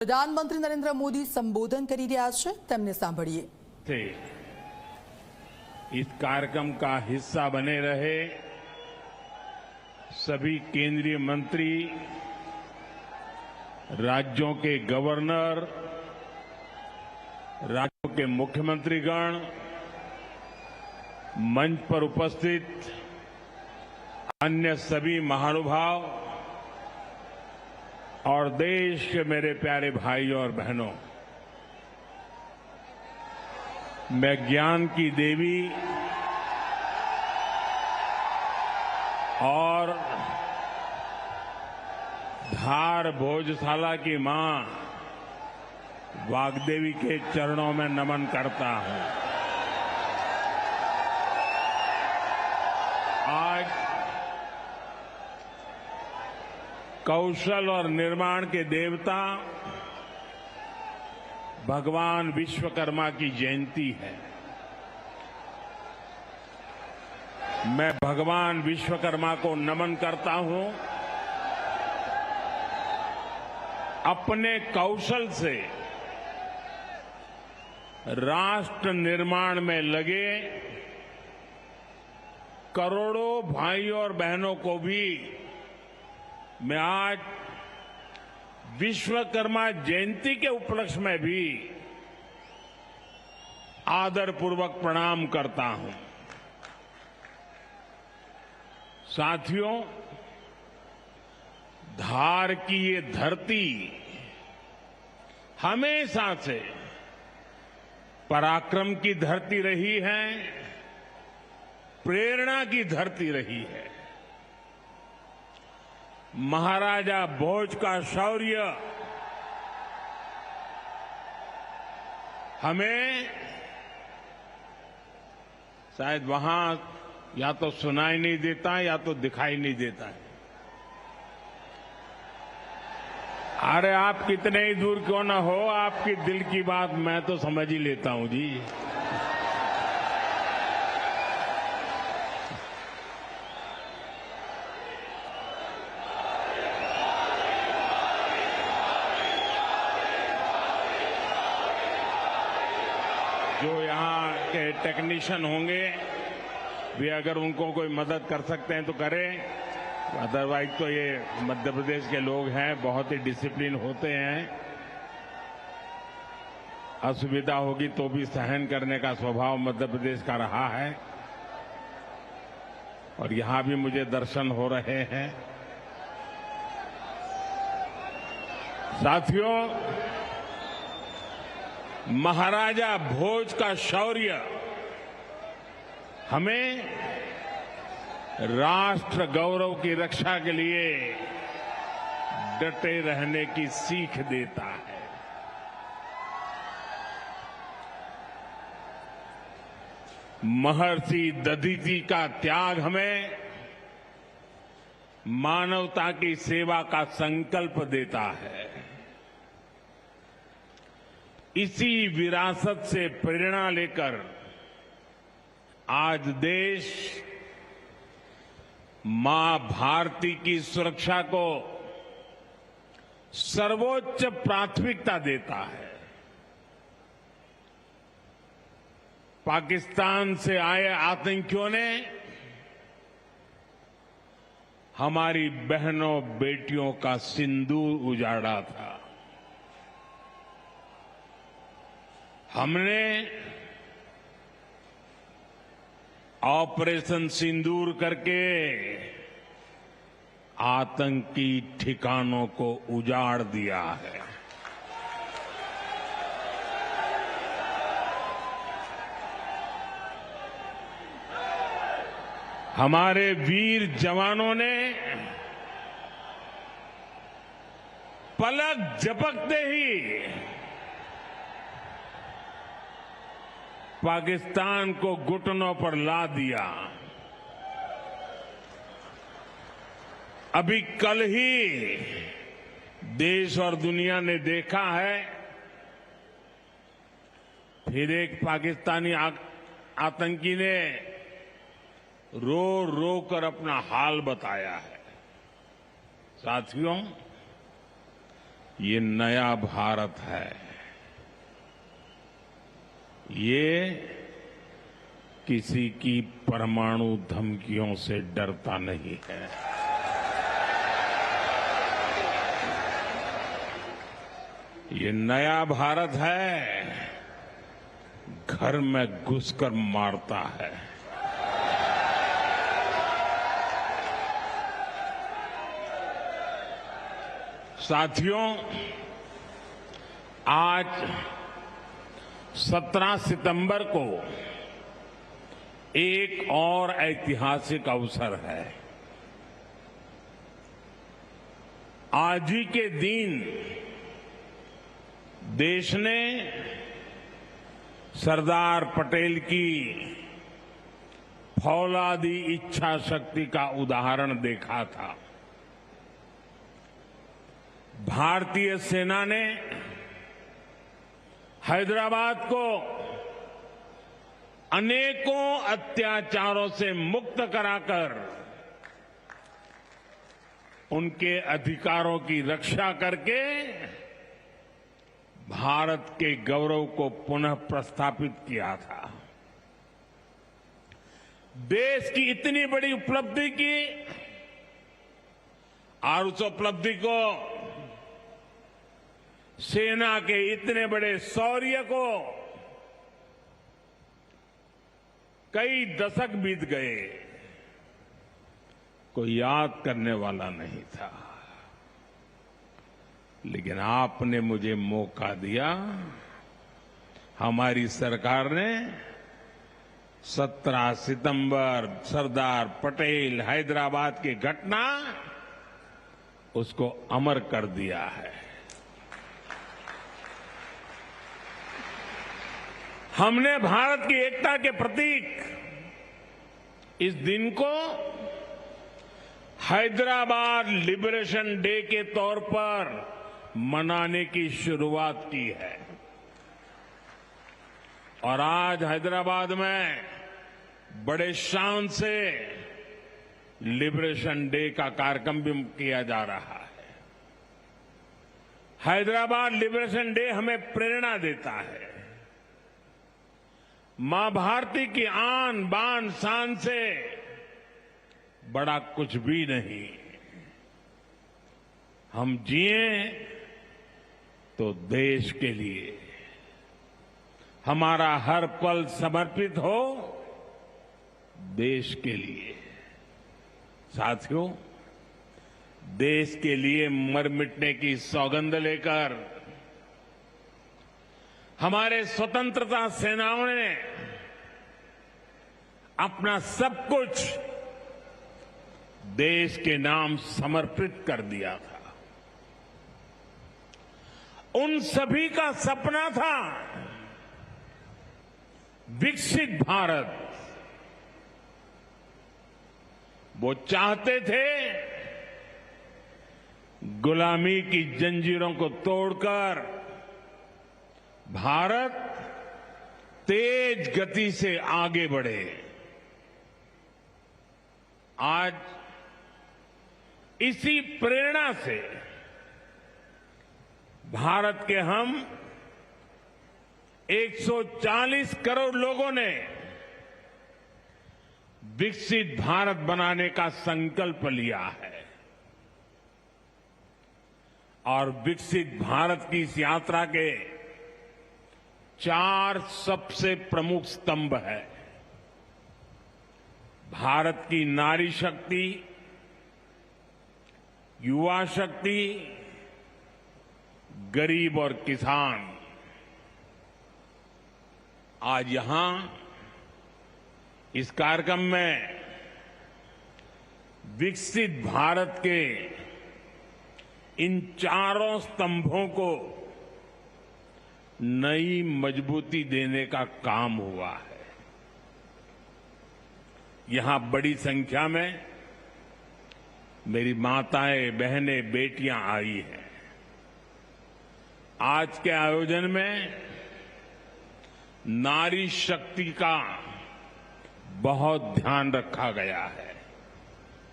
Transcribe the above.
પ્રધાનમંત્રી નરેન્દ્ર મોદી સંબોધન કરી રહ્યા છે, તેમને સાંભળીએ। इस कार्यक्रम का हिस्सा बने रहे सभी केंद्रीय मंत्री, राज्यों के गवर्नर, राज्यों के मुख्यमंत्रीगण, मंच पर उपस्थित अन्य सभी महानुभाव और देश के मेरे प्यारे भाइयों और बहनों, मैं ज्ञान की देवी और धार भोजशाला की मां वाग्देवी के चरणों में नमन करता हूं। आज कौशल और निर्माण के देवता भगवान विश्वकर्मा की जयंती है। मैं भगवान विश्वकर्मा को नमन करता हूं। अपने कौशल से राष्ट्र निर्माण में लगे करोड़ों भाइयों और बहनों को भी मैं आज विश्वकर्मा जयंती के उपलक्ष्य में भी आदरपूर्वक प्रणाम करता हूं। साथियों, धार की ये धरती हमेशा से पराक्रम की धरती रही है, प्रेरणा की धरती रही है। महाराजा भोज का शौर्य हमें शायद वहां या तो सुनाई नहीं देता या तो दिखाई नहीं देता है। अरे आप कितने ही दूर क्यों ना हो, आपकी दिल की बात मैं तो समझ ही लेता हूं जी। जो यहाँ के टेक्नीशियन होंगे भी अगर उनको कोई मदद कर सकते हैं तो करें, अदरवाइज तो ये मध्य प्रदेश के लोग हैं, बहुत ही डिसिप्लिन होते हैं। असुविधा होगी तो भी सहन करने का स्वभाव मध्य प्रदेश का रहा है और यहां भी मुझे दर्शन हो रहे हैं। साथियों, महाराजा भोज का शौर्य हमें राष्ट्र गौरव की रक्षा के लिए डटे रहने की सीख देता है। महर्षि दधीचि का त्याग हमें मानवता की सेवा का संकल्प देता है। इसी विरासत से प्रेरणा लेकर आज देश मां भारती की सुरक्षा को सर्वोच्च प्राथमिकता देता है। पाकिस्तान से आए आतंकियों ने हमारी बहनों बेटियों का सिंदूर उजाड़ा था। हमने ऑपरेशन सिंदूर करके आतंकी ठिकानों को उजाड़ दिया है। हमारे वीर जवानों ने पलक झपकते ही पाकिस्तान को घुटनों पर ला दिया। अभी कल ही देश और दुनिया ने देखा है, फिर एक पाकिस्तानी आतंकी ने रो रो कर अपना हाल बताया है। साथियों, ये नया भारत है। ये किसी की परमाणु धमकियों से डरता नहीं है। ये नया भारत है, घर में घुसकर मारता है। साथियों, आज 17 सितंबर को एक और ऐतिहासिक अवसर है। आज ही के दिन देश ने सरदार पटेल की फौलादी इच्छा शक्ति का उदाहरण देखा था। भारतीय सेना ने हैदराबाद को अनेकों अत्याचारों से मुक्त कराकर उनके अधिकारों की रक्षा करके भारत के गौरव को पुनः प्रस्थापित किया था। देश की इतनी बड़ी उपलब्धि की और उस उपलब्धि को सेना के इतने बड़े शौर्य को कई दशक बीत गए, कोई याद करने वाला नहीं था। लेकिन आपने मुझे मौका दिया। हमारी सरकार ने 17 सितंबर सरदार पटेल हैदराबाद की घटना उसको अमर कर दिया है। हमने भारत की एकता के प्रतीक इस दिन को हैदराबाद लिबरेशन डे के तौर पर मनाने की शुरुआत की है। और आज हैदराबाद में बड़े शान से लिबरेशन डे का कार्यक्रम भी किया जा रहा है। हैदराबाद लिबरेशन डे हमें प्रेरणा देता है। मां भारती की आन बान शान से बड़ा कुछ भी नहीं। हम जिए तो देश के लिए, हमारा हर पल समर्पित हो देश के लिए। साथियों, देश के लिए मर मिटने की सौगंध लेकर हमारे स्वतंत्रता सेनाओं ने अपना सब कुछ देश के नाम समर्पित कर दिया था। उन सभी का सपना था विकसित भारत। वो चाहते थे गुलामी की जंजीरों को तोड़कर भारत तेज गति से आगे बढ़े। आज इसी प्रेरणा से भारत के हम 140 करोड़ लोगों ने विकसित भारत बनाने का संकल्प लिया है। और विकसित भारत की इस यात्रा के 4 सबसे प्रमुख स्तंभ है। भारत की नारी शक्ति, युवा शक्ति, गरीब और किसान। आज यहां इस कार्यक्रम में विकसित भारत के इन चारों स्तंभों को नई मजबूती देने का काम हुआ है। यहां बड़ी संख्या में मेरी माताएं, बहनें, बेटियां आई हैं। आज के आयोजन में नारी शक्ति का बहुत ध्यान रखा गया है।